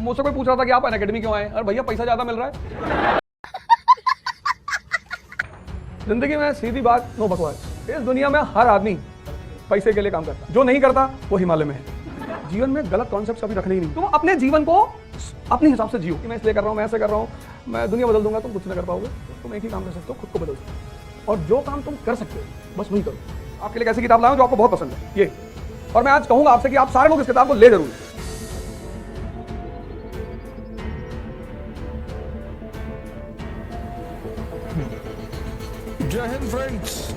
मुझसे कोई पूछ रहा था कि आप अनअकैडमी क्यों आए, अरे भैया पैसा ज्यादा मिल रहा है। जिंदगी में सीधी बात, नो बकवास, इस दुनिया में हर आदमी पैसे के लिए काम करता है, जो नहीं करता वो हिमालय में है। जीवन में गलत कॉन्सेप्ट कभी रखने ही नहीं। तुम अपने जीवन को अपने हिसाब से जियो कि मैं इसलिए कर रहा हूँ, मैं ऐसे कर रहा हूँ, मैं दुनिया बदल दूंगा, तुम कुछ नहीं कर पाओगे। तुम एक ही काम कर सकते हो, खुद को बदल सकते हो, और जो काम तुम कर सकते हो बस वही करो। आपके लिए ऐसी किताब लाऊं जो आपको बहुत पसंद है ये, और मैं आज कहूंगा आपसे कि आप सारे लोग इस किताब को ले जरूर। जय Hind friends.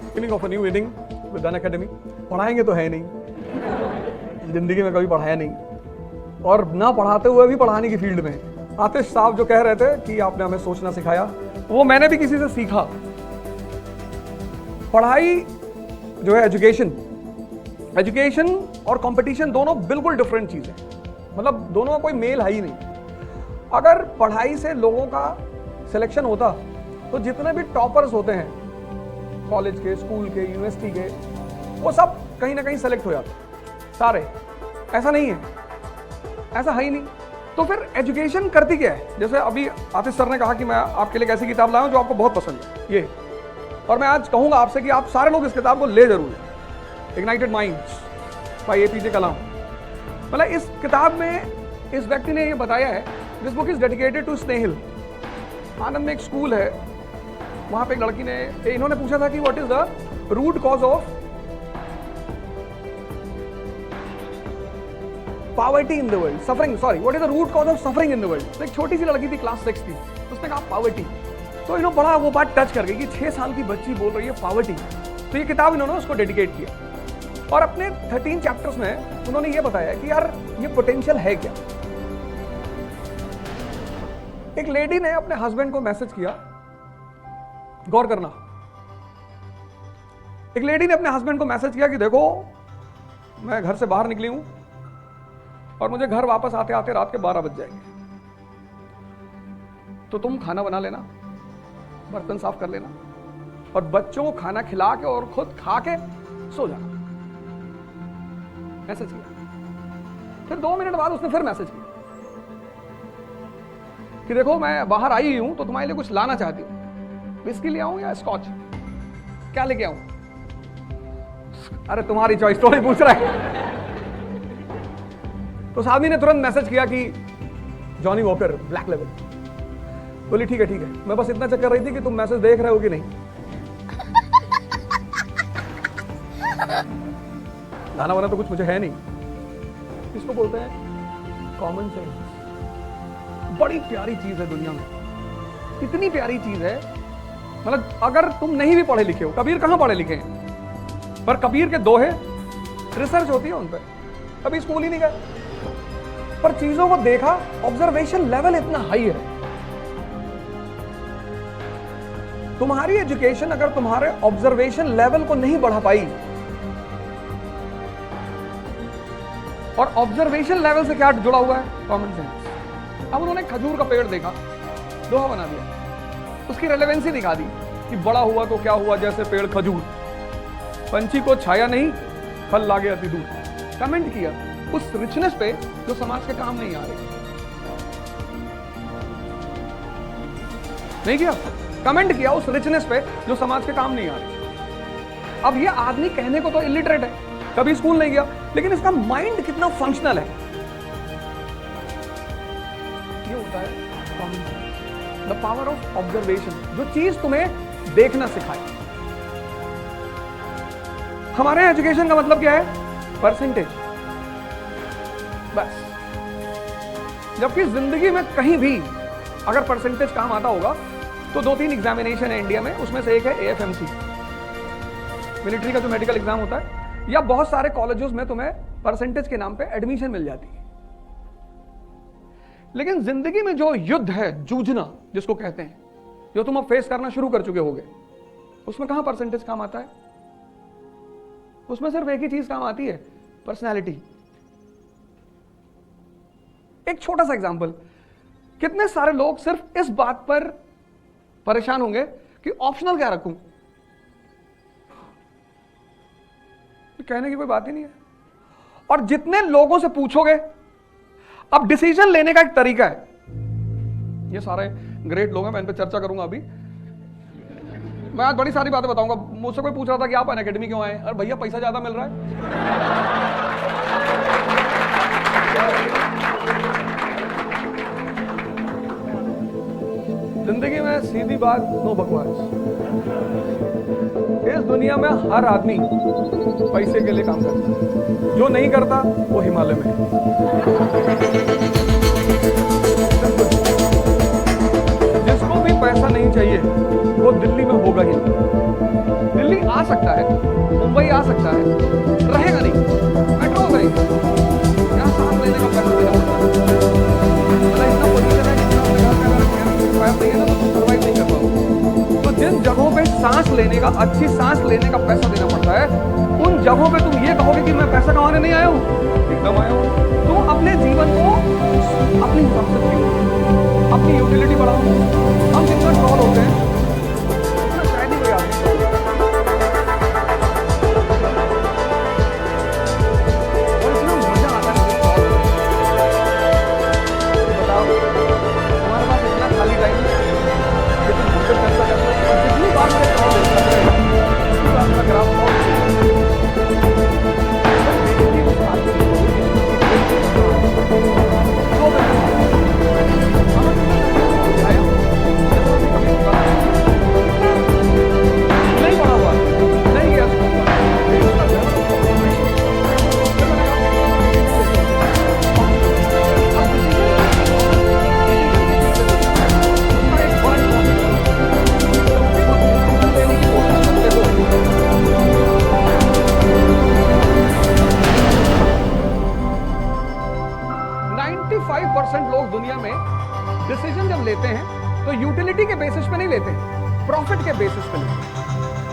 Beginning of a new inning with Unacademy. पढ़ाएंगे तो है नहीं, जिंदगी में कभी पढ़ाया नहीं, और ना पढ़ाते हुए भी पढ़ाने की फील्ड में। आतिश साहब जो कह रहे थे कि आपने हमें सोचना सिखाया, वो मैंने भी किसी से सीखा। पढ़ाई जो है, एजुकेशन और कंपटीशन दोनों बिल्कुल डिफरेंट चीज है, मतलब दोनों का कोई मेल है ही नहीं। अगर पढ़ाई से लोगों का सिलेक्शन होता तो जितने भी टॉपर्स होते हैं कॉलेज के, स्कूल के, यूनिवर्सिटी के, वो सब कहीं ना कहीं सेलेक्ट हो जाते सारे। ऐसा नहीं है, ऐसा है ही नहीं। तो फिर एजुकेशन करती क्या है? जैसे अभी आतिश सर ने कहा कि मैं आपके लिए एक ऐसी किताब लाया हूं जो आपको बहुत पसंद है ये, और मैं आज कहूंगा आपसे कि आप सारे लोग इस किताब को ले जरूर। इग्नाइटेड माइंड्स बाय एपीजे कलाम। मतलब इस किताब में इस व्यक्ति ने ये बताया है, this book is dedicated to Snehil. Anand में एक स्कूल है, वहां पे एक लड़की ने, इन्होंने पूछा था कि what is the root cause of poverty in the world, suffering, sorry, what is the root cause of suffering in the world. तो एक छोटी सी लड़की थी, क्लास 6 थी, उसने कहा पॉवर्टी। तो इन्होंने बड़ा वो बात टच कर गई कि 6 साल की बच्ची बोल रही है पॉवर्टी। तो ये किताब इन्होंने उसको डेडिकेट किया, और अपने 13 चैप्टर्स में उन्होंने ये बताया कि यार ये पोटेंशियल है क्या। एक लेडी ने अपने हस्बैंड को मैसेज किया, गौर करना, एक लेडी ने अपने हस्बैंड को मैसेज किया कि देखो मैं घर से बाहर निकली हूं और मुझे घर वापस आते आते रात के 12 बज जाएंगे, तो तुम खाना बना लेना, बर्तन साफ कर लेना, और बच्चों को खाना खिला के और खुद खा के सो जाना। मैसेज किया। फिर 2 मिनट बाद उसने फिर मैसेज किया कि देखो मैं बाहर आई हूं तो तुम्हारे लिए कुछ लाना चाहती हूं, विस्की ले आऊं या स्कॉच, क्या लेके आऊं? अरे तुम्हारी चॉइस, तो नहीं पूछ रहा है। तो साहब ने तुरंत मैसेज किया कि जॉनी वॉकर ब्लैक लेवल। बोली ठीक है ठीक है, मैं बस इतना चेक कर रही थी कि तुम मैसेज देख रहे हो कि नहीं। गाना वाना तो कुछ मुझे है नहीं। इसको बोलते हैं कॉमन सेंस। बड़ी प्यारी चीज है दुनिया में, इतनी प्यारी चीज है। मतलब अगर तुम नहीं भी पढ़े लिखे हो, कबीर कहां पढ़े लिखे हैं, पर कबीर के दोहे रिसर्च होती है उन पर, कभी स्कूल ही नहीं गए, पर चीजों को देखा, ऑब्जर्वेशन लेवल इतना हाई है। तुम्हारी एजुकेशन अगर तुम्हारे ऑब्जर्वेशन लेवल को नहीं बढ़ा पाई, और ऑब्जर्वेशन लेवल से क्या जुड़ा हुआ है? Common sense. अब उन्होंने खजूर का पेड़ देखा, दोहा बना दिया, उसकी रेलेवेंसी दिखा दी कि बड़ा हुआ तो क्या हुआ जैसे पेड़ खजूर, पंछी को छाया नहीं, फल लागे अति दूर। कमेंट किया उस रिचनेस पे जो समाज के काम नहीं आ रही। नहीं किया? कमेंट किया उस रिचनेस पे जो समाज के काम नहीं आ रही। अब ये आदमी कहने को तो इलिटरेट है, कभी स्कूल नहीं गया, लेकिन इसका माइंड कितना फंक्शनल है। ये होता है common sense, the power of observation, जो चीज तुम्हें देखना सिखाए। हमारे एजुकेशन का मतलब क्या है? परसेंटेज, बस। जबकि जिंदगी में कहीं भी अगर परसेंटेज काम आता होगा तो 2-3 एग्जामिनेशन है इंडिया में, उसमें से एक है AFMC, मिलिट्री का जो मेडिकल एग्जाम होता है, या बहुत सारे कॉलेजेस में तुम्हें परसेंटेज के नाम पे एडमिशन मिल जाती है। लेकिन जिंदगी में जो युद्ध है, जूझना जिसको कहते हैं, जो तुम अब फेस करना शुरू कर चुके होगे, उसमें कहां परसेंटेज काम आता है? उसमें सिर्फ एक ही चीज काम आती है, पर्सनैलिटी। एक छोटा सा एग्जांपल, कितने सारे लोग सिर्फ इस बात पर परेशान होंगे कि ऑप्शनल क्या रखूं। कहने की कोई बात ही नहीं है। और जितने लोगों से पूछोगे अब डिसीजन लेने का एक तरीका है, ये सारे ग्रेट लोग हैं, मैं इन पर चर्चा करूंगा अभी। मैं आज बड़ी सारी बातें बताऊंगा। मुझसे कोई पूछ रहा था कि आप अनअकैडमी क्यों आए? अरे भैया पैसा ज्यादा मिल रहा है। जिंदगी में सीधी बात, नो बकवास। इस दुनिया में हर आदमी पैसे के लिए काम करता है, जो नहीं करता वो हिमालय में है। जिसको भी पैसा नहीं चाहिए वो दिल्ली में होगा ही नहीं। दिल्ली आ सकता है, मुंबई आ सकता है, रहेगा नहीं, मेट्रो करेगा, यहाँ सांस लेने का पैसा देना पड़ता है। इतना पोजीशन है जितना अपने घर में अगर पैसा नहीं है ना तो सर्वाइव नहीं कर पाओगे। तो जिन जगहों पे सांस लेने का, अच्छी सांस लेने का पैसा देना पड़ता है, उन जगहों पे तुम ये कहोगे कि मैं पैसा कमाने नहीं आया हूँ, एकदम आया हूँ। तुम अपने जीवन को अपनी हिसाब से जियो, अपनी यूटिलिटी बढ़ाओ। हम जितना ट्रॉल होते हैं उतना शायद ही कोई आदमी और इसमें मजा आता है। बताओ तुम्हारे पास इतना खाली टाइम है कि तुम घूमते चर्चा करते हो, जितनी बार मेरे ट्रॉल होते हैं उतनी बार मेरा ग्राफ नहीं पड़ा हुआ, नहीं गया। लोग दुनिया में डिसीजन जब लेते हैं तो यूटिलिटी के बेसिस पे नहीं लेते हैं, प्रॉफिट के बेसिस पे लेते हैं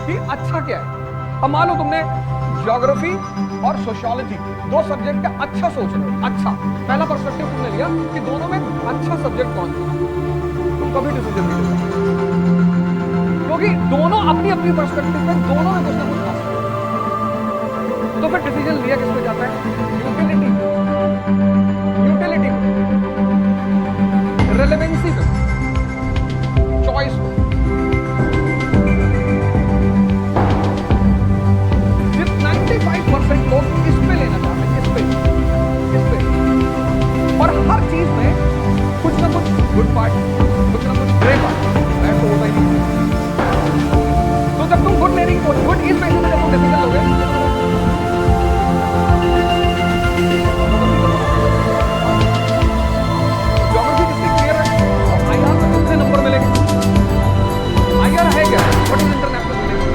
कि अच्छा क्या है। अब मान लो तुमने ज्योग्राफी और सोशियोलॉजी दो सब्जेक्ट का अच्छा सोच रहे हो, अच्छा पहला पर्सपेक्टिव तुमने लिया कि दोनों में अच्छा सब्जेक्ट कौन सा, तुम कभी डिसीजन नहीं लेते क्योंकि दोनों अपनी अपनी पर्सपेक्टिव में दोनों में कुछ ना कुछ खास है। तो फिर डिसीजन लिया किस पे जाता है? यूटिलिटी, यूटिलिटी रेलेवेंसी पे, चॉइस पे। 95% लोग इस पे लेना चाहते हैं, इस पे। और हर चीज में कुछ ना कुछ गुड पार्ट, कुछ ना कुछ ग्रे पार्ट, बैड तो होता ही नहीं। तो जब तुम गुड लेने की कोशिश, गुड इस बेसिस पे जब तुम डिसीजन लोगे, नंबर मिलेगा। आईआर है क्या? What is international relation?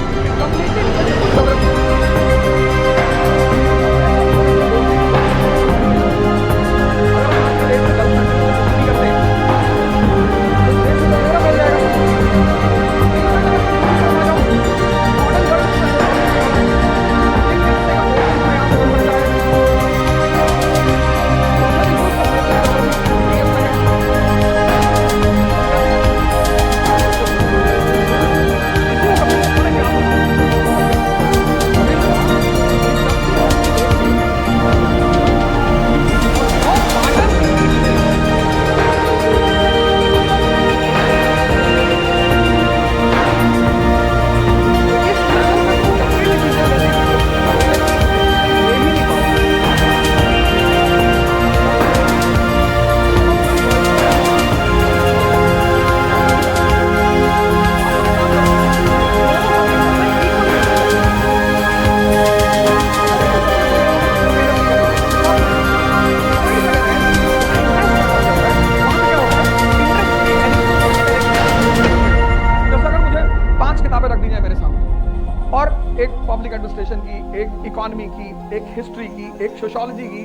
एक पब्लिक एडमिनिस्ट्रेशन की, एक इकोनॉमी की, एक हिस्ट्री की, एक सोशियोलॉजी की,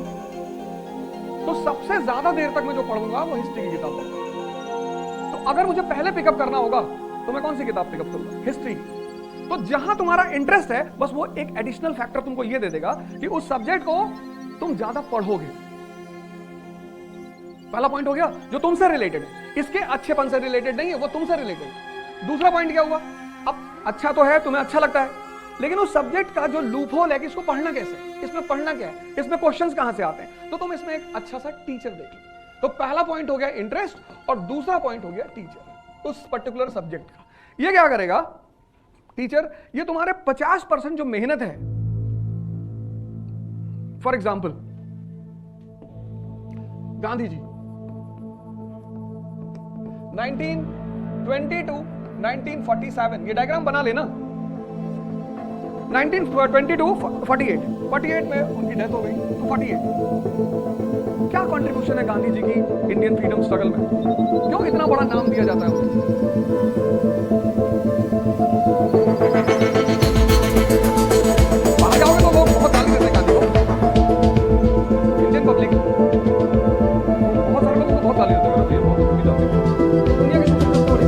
तो सबसे ज्यादा देर तक मैं जो पढ़ूंगा वो हिस्ट्री की किताब पढ़ूंगा। तो अगर मुझे पहले पिकअप करना होगा तो मैं कौन सी किताब पिकअप करूंगा? हिस्ट्री। तो जहां तुम्हारा इंटरेस्ट है बस वो एक एडिशनल फैक्टर तुमको ये दे देगा कि उस सब्जेक्ट को तुम ज्यादा पढ़ोगे। पहला पॉइंट हो गया जो तुमसे रिलेटेड है, इसके अच्छेपन से रिलेटेड नहीं है, वो तुमसे रिलेटेड। दूसरा पॉइंट क्या हुआ? अब अच्छा तो है, तुम्हें अच्छा लगता है, लेकिन उस सब्जेक्ट का जो लूप होल है कि इसको पढ़ना कैसे, इसमें पढ़ना क्या है, इसमें क्वेश्चंस कहां से आते हैं, तो तुम इसमें एक अच्छा सा टीचर देख लो। तो पहला पॉइंट हो गया इंटरेस्ट और दूसरा पॉइंट हो गया टीचर उस पर्टिकुलर सब्जेक्ट का। ये क्या करेगा टीचर, ये तुम्हारे 50% जो मेहनत है, फॉर एग्जाम्पल गांधी जी 1922 1947, ये डायग्राम बना लेना। 1922 48 में उनकी डेथ हो गई, तो 48 क्या कंट्रीब्यूशन है गांधी जी की इंडियन फ्रीडम स्ट्रगल में? क्यों इतना बड़ा नाम दिया जाता है उन्हें? बाहर जाओगे तो लोग बहुत गाली देते हैं गांधी को, इंडियन पब्लिक बहुत सारे लोग बहुत गाली देते हैं, दुनिया की सबसे बड़ी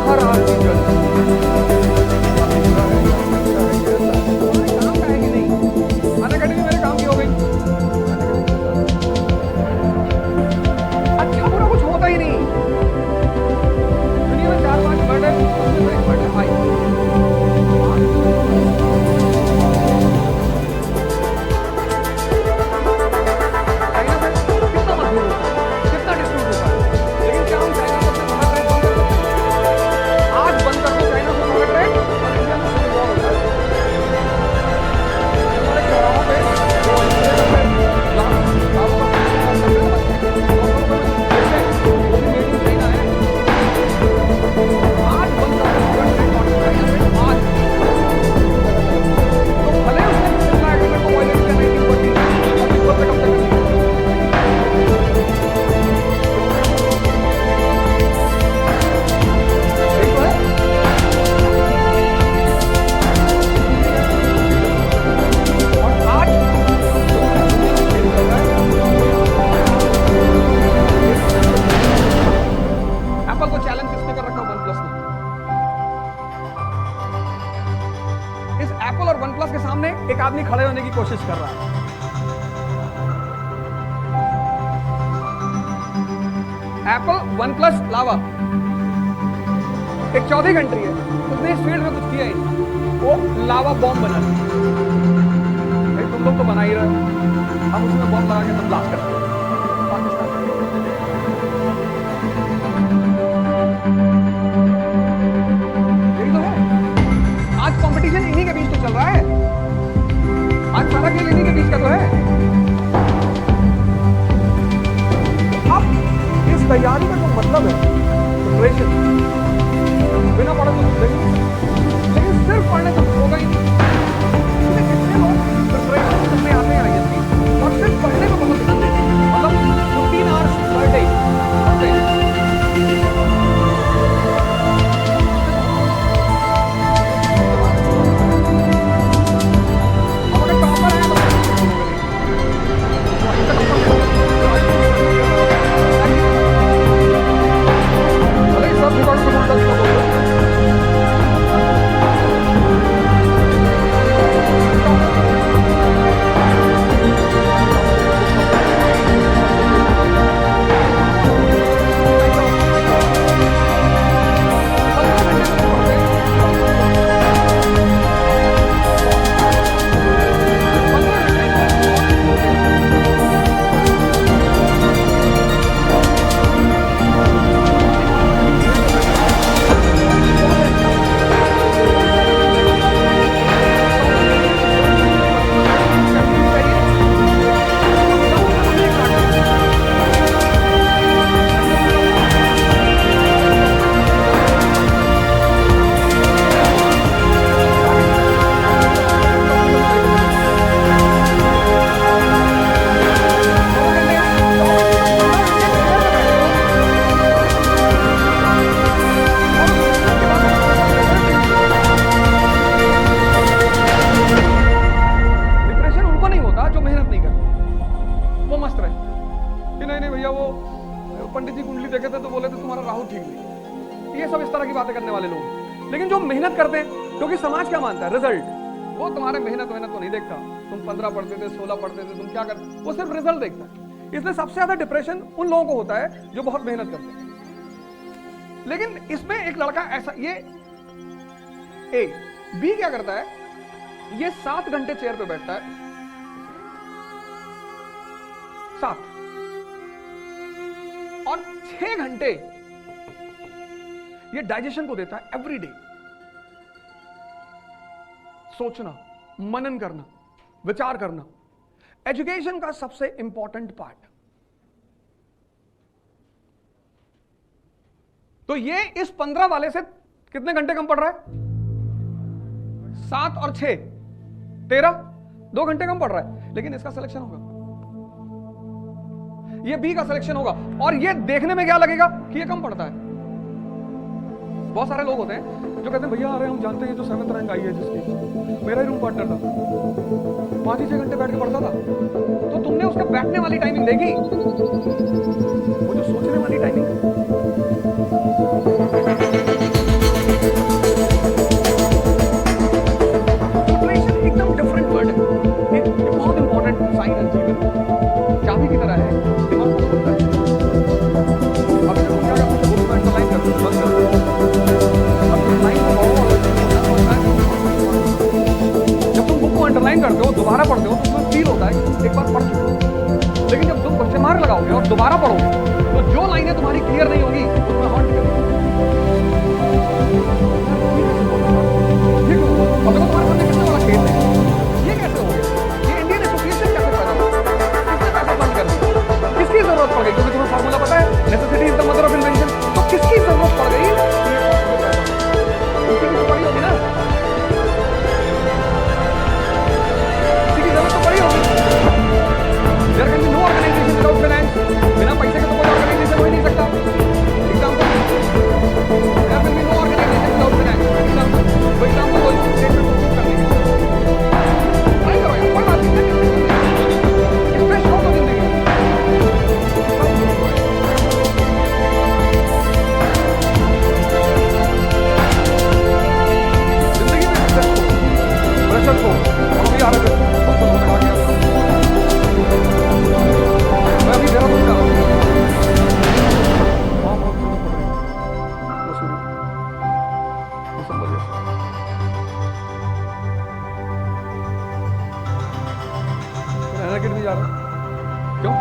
हर आदमी काम का है कि नहीं? अनअकैडमी मेरे काम की हो गई, अच्छा बुरा कुछ होता ही नहीं। दुनिया में 4-5 बर्थडे, उसमें से एक बर्थडे आई, चाइना से कितना मजबूर होता है, कितना डिस्ट्रीब्यूट होता है, लेकिन क्या हम चाइना से सोना ट्रेड बंद कर सकते हैं? आज बंद कर दो चाइना से सोना ट्रेड और इंडिया में सिविल वॉर होता है। हमारे चौराहों पे आज बंद कर दो आज, तो भले उसने पिछला एग्रीमेंट को वायलेट किया 1940 और ऊपर से कब तक एप्पल को चैलेंज किसने कर रखा? OnePlus ने। इस एप्पल और OnePlus के सामने एक आदमी खड़े होने की कोशिश कर रहा है। एप्पल, OnePlus, लावा, एक चौथी कंट्री है, उसने इस फील्ड में कुछ किया ही नहीं, वो लावा बॉम्ब बना दिया। भाई तुम लोग तो बना ही रहे हो, हम उसमें बॉम्ब लगा के तुम ब्लास्ट करते हो पाकिस्तान। यही तो है, आज कंपटीशन इन्हीं के बीच तो चल रहा है, आज सारा खेल इन्हीं के बीच का तो है। अब इस तैयारी का जो मतलब है प्रिपरेशन, बिना पढ़े तो कुछ नहीं, लेकिन सिर्फ पढ़ने तो होगा ही नहीं। कितने लोग प्रिपरेशन करने आते हैं ISP और सिर्फ पढ़ने को बहुत ध्यान देते हैं, मतलब 15 आवर्स पर डे पढ़ते हैं। पंडित जी कुंडली देखे थे तो बोले थे तुम्हारा राहु ठीक नहीं, ये सब इस तरह की बातें करने वाले लोग। लेकिन जो मेहनत करते हैं, क्योंकि समाज क्या मानता है, रिजल्ट, वो तुम्हारे मेहनत तो नहीं देखता। तुम 15 पढ़ते थे, 16 पढ़ते थे, तुम क्या करते, वो सिर्फ रिजल्ट देखता है। इसलिए सबसे ज्यादा डिप्रेशन उन लोगों को होता है जो बहुत मेहनत करते हैं। लेकिन इसमें एक लड़का ऐसा, ये ए, बी क्या करता है, ये 7 घंटे चेयर पे बैठता है, 7 और 6 घंटे ये डाइजेशन को देता है एवरी डे। सोचना, मनन करना, विचार करना, एजुकेशन का सबसे इंपॉर्टेंट पार्ट। तो ये इस 15 वाले से कितने घंटे कम पड़ रहा है? 7 और 6 13, 2 घंटे कम पड़ रहा है। लेकिन इसका सिलेक्शन होगा, ये बी का सिलेक्शन होगा, और ये देखने में क्या लगेगा कि ये कम पड़ता है। बहुत सारे लोग होते हैं जो कहते हैं भैया अरे हम जानते हैं जो 7th रैंक आई है जिसकी, मेरा ही रूम पार्टनर था, 5 ही 6 घंटे बैठ के पढ़ता था। तो तुमने उसके बैठने वाली टाइमिंग देखी, वो जो सोचने वाली टाइमिंग। एकदम डिफरेंट वर्ड है, एक बहुत इंपॉर्टेंट साइन है जीवन, चाबी की तरह है, दिमाग को खोलता है। अब तुम क्या करते हो, बुक में अंडरलाइन करते हो, बंद कर दो। अब तुम लाइन को पढ़ो, जब तुम बुक को अंडरलाइन करते हो, दोबारा पढ़ते हो, तो तुम्हें फील होता है कि एक बार पढ़ चुके हो। लेकिन जब तुम क्वेश्चन मार्क लगाओगे और दोबारा पढ़ोगे, तो जो लाइनें तुम्हारी क्लियर नहीं होगी वो तुम्हें हॉन्ट करेगी। ठीक हो? अब देखो तुम्हारे सामने कितना बड़ा केस है, ये कैसे हो गया? ये इंडियन एसोसिएशन कैसे पैदा हुआ? किसने पैसा बंद कर दिया? किसकी जरूरत पड़ गई? क्योंकि तुम्हें फार्मूला पता है, necessity is the mother of invention. तो किसकी जरूरत पड़ गई? किसी की पड़ी होगी ना, किसी की जरूरत तो पड़ी होगी। There can be no organization without finance. बिना पैसे के तो कोई ऑर्गेनाइजेशन हो ही नहीं सकता। Example, there can be no organization without finance. Example, वो एग्जाम्पल कोई स्टेटमेंट को प्रूव करने के लिए ट्राई करो यार, कोई बात नहीं, इसमें शौक हो जिंदगी। जिंदगी में प्रेशर को और भी आ रहा है, मैं अभी देरा बोल रहा हूँ। नहीं जा रहा, क्यों?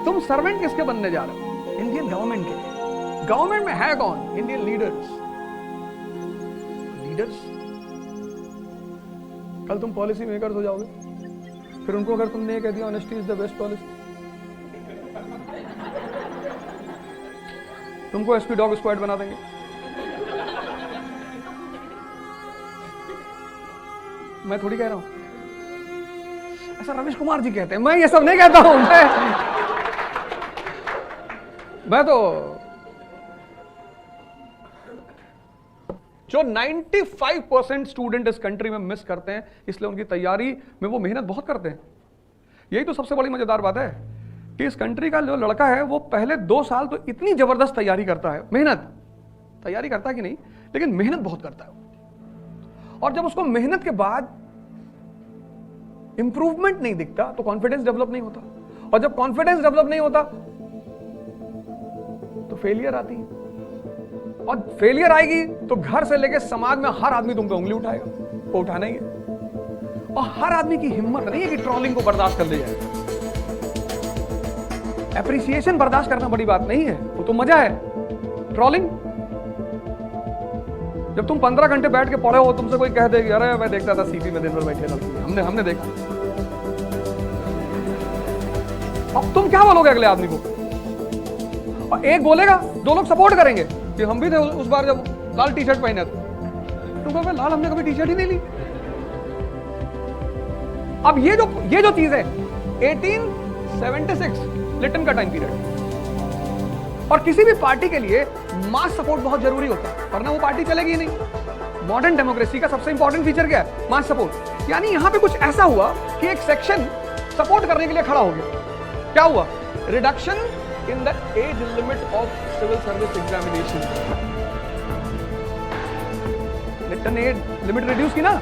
तुम सर्वेंट किसके बनने जा रहे हो? इंडियन गवर्नमेंट के। गवर्नमेंट में है कौन? Indian leaders. लीडर्स कल तुम पॉलिसी मेकर्स हो जाओगे, फिर उनको अगर तुमने ये कह दिया honesty is the best policy, तुमको एसपी डॉग स्क्वाड बना देंगे। मैं थोड़ी कह रहा हूं, ऐसा रमेश कुमार जी कहते हैं, मैं ये सब नहीं कहता हूं। मैं तो जो 95% स्टूडेंट इस कंट्री में मिस करते हैं, इसलिए उनकी तैयारी में वो मेहनत बहुत करते हैं। यही तो सबसे बड़ी मजेदार बात है कि इस कंट्री का जो लड़का है वो पहले 2 साल तो इतनी जबरदस्त तैयारी करता है, मेहनत तैयारी करता है कि नहीं, लेकिन मेहनत बहुत करता है। और जब उसको मेहनत के बाद इंप्रूवमेंट नहीं दिखता तो कॉन्फिडेंस डेवलप नहीं होता, और जब कॉन्फिडेंस डेवलप नहीं होता तो फेलियर आती है, और फेलियर आएगी तो घर से लेकर समाज में हर आदमी तुम पे उंगली उठाएगा, वो उठाना ही है। और हर आदमी की हिम्मत नहीं है कि ट्रोलिंग को बर्दाश्त कर ले जाए। एप्रिसिएशन बर्दाश्त करना बड़ी बात नहीं है, वो तो मजा है। ट्रोलिंग, जब तुम 15 घंटे बैठ के पढ़े हो, तुमसे कोई कह देगी अरे मैं देखता था सीपी में दिन भर बैठे था, हमने देखा, अब तुम क्या बोलोगे अगले आदमी को? और एक बोलेगा, 2 लोग सपोर्ट करेंगे कि हम भी थे उस बार जब लाल टी शर्ट पहने थे, तुम कहोगे लाल हमने कभी टी शर्ट ही नहीं ली। अब ये जो चीज है 1876 लिटन का टाइम पीरियड, और किसी भी पार्टी के लिए मास सपोर्ट बहुत जरूरी होता है, वरना वो पार्टी चलेगी ही नहीं। मॉडर्न डेमोक्रेसी का सबसे इंपॉर्टेंट फीचर क्या है? मास सपोर्ट। यानी यहां पे कुछ ऐसा हुआ कि एक सेक्शन सपोर्ट करने के लिए खड़ा हो गया। क्या हुआ? Reduction in the age limit of civil service examination. Lytton age limit reduce की ना,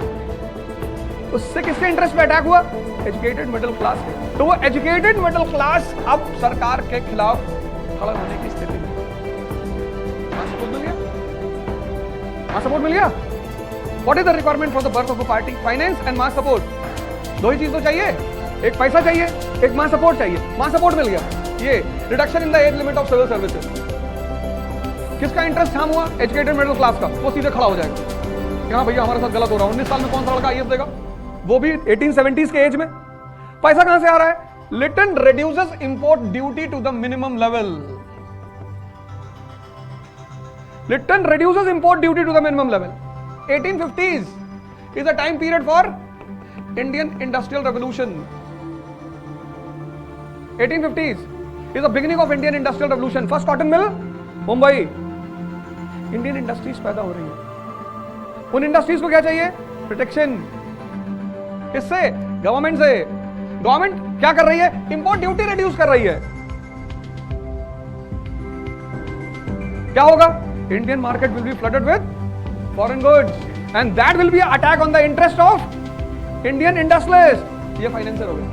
उससे किसके इंटरेस्ट पे अटैक हुआ? एजुकेटेड मिडिल क्लास के। तो वो एजुकेटेड मिडिल क्लास अब सरकार के खिलाफ खड़ा होने की स्थिति में। सपोर्ट मिल गया, सपोर्ट मिल गया। What is the requirement for the birth of a party? Finance and mass support. 2 ही चीज तो चाहिए, एक पैसा चाहिए, एक मास सपोर्ट चाहिए। मास सपोर्ट मिल गया, ये reduction in the age limit of civil services. किसका इंटरेस्ट थाम हुआ? एजुकेटेड मिडिल क्लास का। वो सीधे खड़ा हो जाएगा कि हाँ भैया हमारे साथ गलत हो रहा है। 19 साल में कौन सा लड़का आईएएस देगा, वो भी 1870s के एज में? पैसा कहां से आ रहा है? Lytton reduces import duty to the minimum level. Lytton reduces import duty to the minimum level. 1850s is a time period for Indian Industrial Revolution. 1850s is the beginning of Indian Industrial Revolution. First cotton mill, Mumbai. Indian industries पैदा हो रही है। उन industries को क्या चाहिए? Protection. किससे? Government से। गवर्नमेंट क्या कर रही है? इंपोर्ट ड्यूटी रिड्यूस कर रही है। क्या होगा? Indian market will be flooded with foreign goods and that will be attack on the interest of Indian industrialist. ये फाइनेंसर हो गए,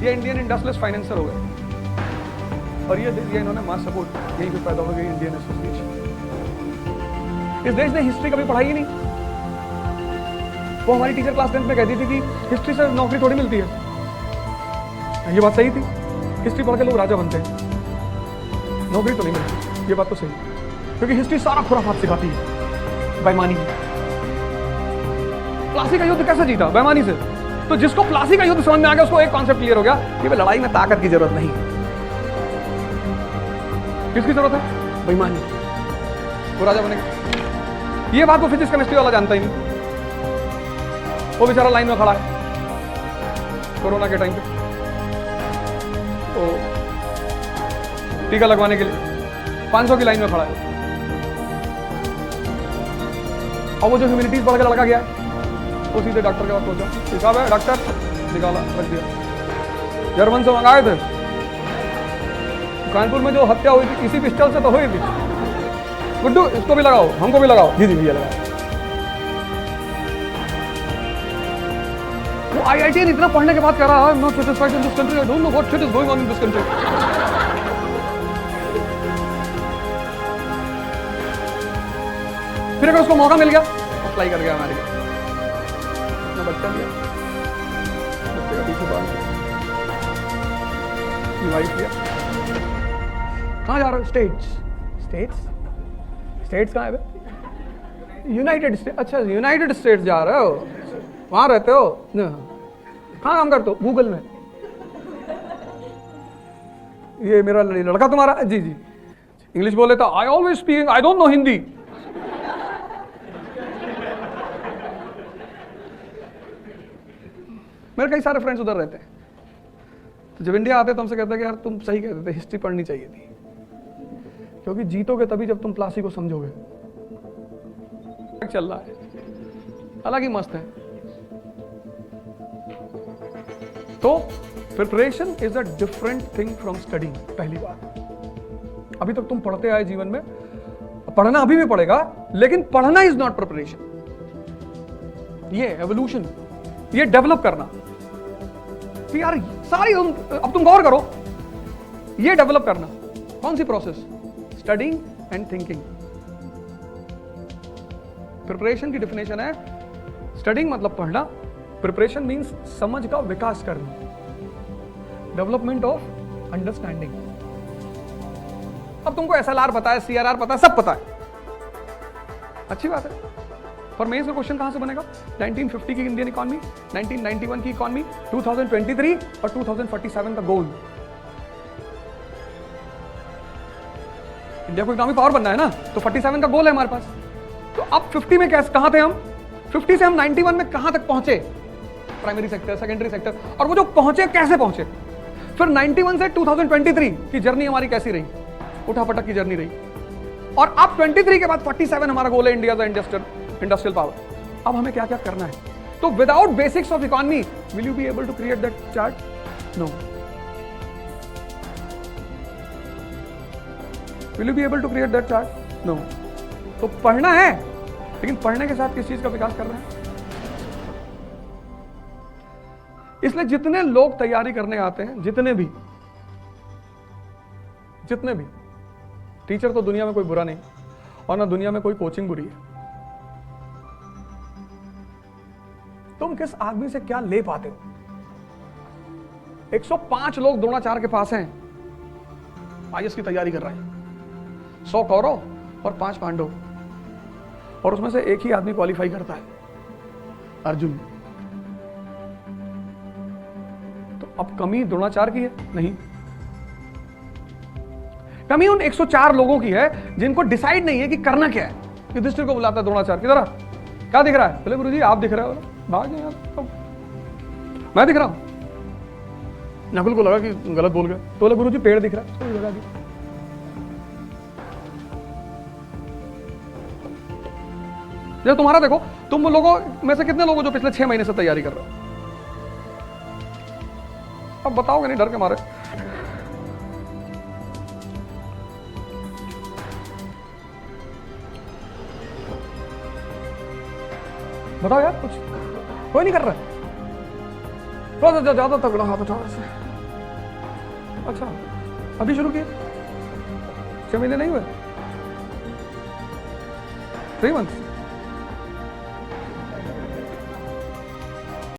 ये इंडियन इंडस्ट्रियलिस्ट फाइनेंसर हो गए, और ये दिया इन्होंने मास सपोर्ट। यहीं पे पैदा हो गई इंडियन एसोसिएशन। इस देश ने हिस्ट्री कभी पढ़ाई ही नहीं। वो हमारी टीचर क्लास 10 में कहती थी कि हिस्ट्री से नौकरी थोड़ी मिलती है। ये बात सही थी, हिस्ट्री पढ़ के लोग राजा बनते हैं, नौकरी तो नहीं मिलती। ये बात तो सही, क्योंकि हिस्ट्री सारा खुराफात सिखाती है, बेईमानी। प्लासी का युद्ध कैसे जीता? बेईमानी से। तो जिसको प्लासी का युद्ध समझ में आ गया, उसको एक कॉन्सेप्ट क्लियर हो गया कि लड़ाई में ताकत की जरूरत नहीं, किसकी जरूरत है? बेईमानी। वो राजा बनेगा। ये बात वो फिजिक्स केमिस्ट्री वाला जानता ही नहीं। वो बेचारा लाइन में खड़ा है कोरोना के टाइम पे, तो टीका लगवाने के लिए 500 की लाइन में खड़ा है, और वो जो ह्यूमैनिटीज पढ़ के लड़का गया वो सीधे डॉक्टर के पास पहुंचा। साहब है डॉक्टर, निकाला, रख दिया। जर्मन से मंगाए थे। कानपुर में जो हत्या हुई थी इसी पिस्टल से तो हुई थी। गुड्डू इसको भी लगाओ, हमको भी लगाओ। जी जी भैया लगाओ। वो IITian इतना पढ़ने के बाद कह रहा है, I'm not satisfied in this country, I don't know what shit is going on in this country. फिर अगर उसको मौका मिल गया, अप्लाई कर गया अमेरिका। अपना बच्चा लिया, बच्चे का पीछे बाल, वाइफ लिया। कहाँ जा रहे हो? स्टेट्स। स्टेट्स? स्टेट्स कहाँ है? United states. अच्छा यूनाइटेड स्टेट्स जा रहे हो? वहां रहते हो? कहाँ काम करते हो? गूगल में। ये मेरा लड़का तुम्हारा? जी जी। इंग्लिश बोल लेता, I always speaking, I don't know Hindi. मेरे कई सारे फ्रेंड्स उधर रहते हैं, तो जब इंडिया आते तो हमसे कहते हैं कि यार तुम सही कहते थे, हिस्ट्री पढ़नी चाहिए थी, क्योंकि जीतोगे तभी जब तुम प्लासी को समझोगे। चल रहा है, हालांकि मस्त है। तो preparation is a different thing from studying. पहली बात, अभी तक तुम पढ़ते आए जीवन में, पढ़ना अभी भी पड़ेगा, लेकिन पढ़ना इज नॉट प्रिपरेशन। ये एवोल्यूशन, ये डेवलप करना कि यार सारी अब तुम गौर करो, ये डेवलप करना कौन सी process? Studying and thinking. Preparation की डिफिनेशन है, स्टडिंग मतलब पढ़ना, प्रिपरेशन मींस समझ का विकास करना, डेवलपमेंट ऑफ अंडरस्टैंडिंग। अब तुमको SLR पता है, CRR पता है, सब पता है, अच्छी बात है, पर मेंस का क्वेश्चन कहां से बनेगा? 1950 की इंडियन इकॉनमी, 1991 की इकॉनमी, 2023 और 2047 का गोल। इंडिया को इकोनॉमिक पावर बनना है ना, तो 47 का गोल है हमारे पास। तो अब 50 में कैसे, कहां थे हम? 50 से हम 91 में कहां तक पहुंचे? प्राइमरी सेक्टर, सेकेंडरी सेक्टर, और वो जो पहुंचे कैसे पहुंचे? फिर 91 से 2023 की जर्नी हमारी कैसी रही? उठापटक की जर्नी रही। और अब 23 के बाद 47 हमारा गोल है, इंडिया का इंडस्ट्रियल पावर। अब हमें क्या क्या करना है? तो without basics of economy will you be able to create that chart? No. Will you be able to create that chart? No. तो पढ़ना है, लेकिन पढ़ने के साथ किस चीज का विकास करना है? इसलिए जितने लोग तैयारी करने आते हैं, जितने भी टीचर, तो दुनिया में कोई बुरा नहीं, और ना दुनिया में कोई कोचिंग बुरी है। तुम किस आदमी से क्या ले पाते हो? 105 लोग द्रोणाचार्य के पास हैं, IAS की तैयारी कर रहे हैं, 100 कौरव और 5 पांडव, और उसमें से एक ही आदमी क्वालिफाई करता है, अर्जुन। तो अब कमी द्रोणाचार्य की है? नहीं, कमी उन 104 लोगों की है जिनको डिसाइड नहीं है कि करना क्या है। युधिष्ठिर को बुलाता है द्रोणाचार्य, किधर क्या दिख रहा है? बोले गुरुजी आप दिख रहे हो। भाग यार, तो मैं दिख रहा हूं। नकुल को लगा कि गलत बोल गए, तो बोले गुरुजी पेड़ दिख रहा है, तो लगा दी। जब तुम्हारा देखो, तुम लोगों में से कितने लोगों जो पिछले 6 महीने से तैयारी कर रहे हो? अब बताओगे नहीं डर के मारे? बताओ यार, कुछ कोई नहीं कर रहा है। थोड़ा ज्यादा तगड़ा हाथ उठाओ ऐसे। अच्छा, अभी शुरू किए? 6 महीने नहीं हुए? 3 मंथ्स?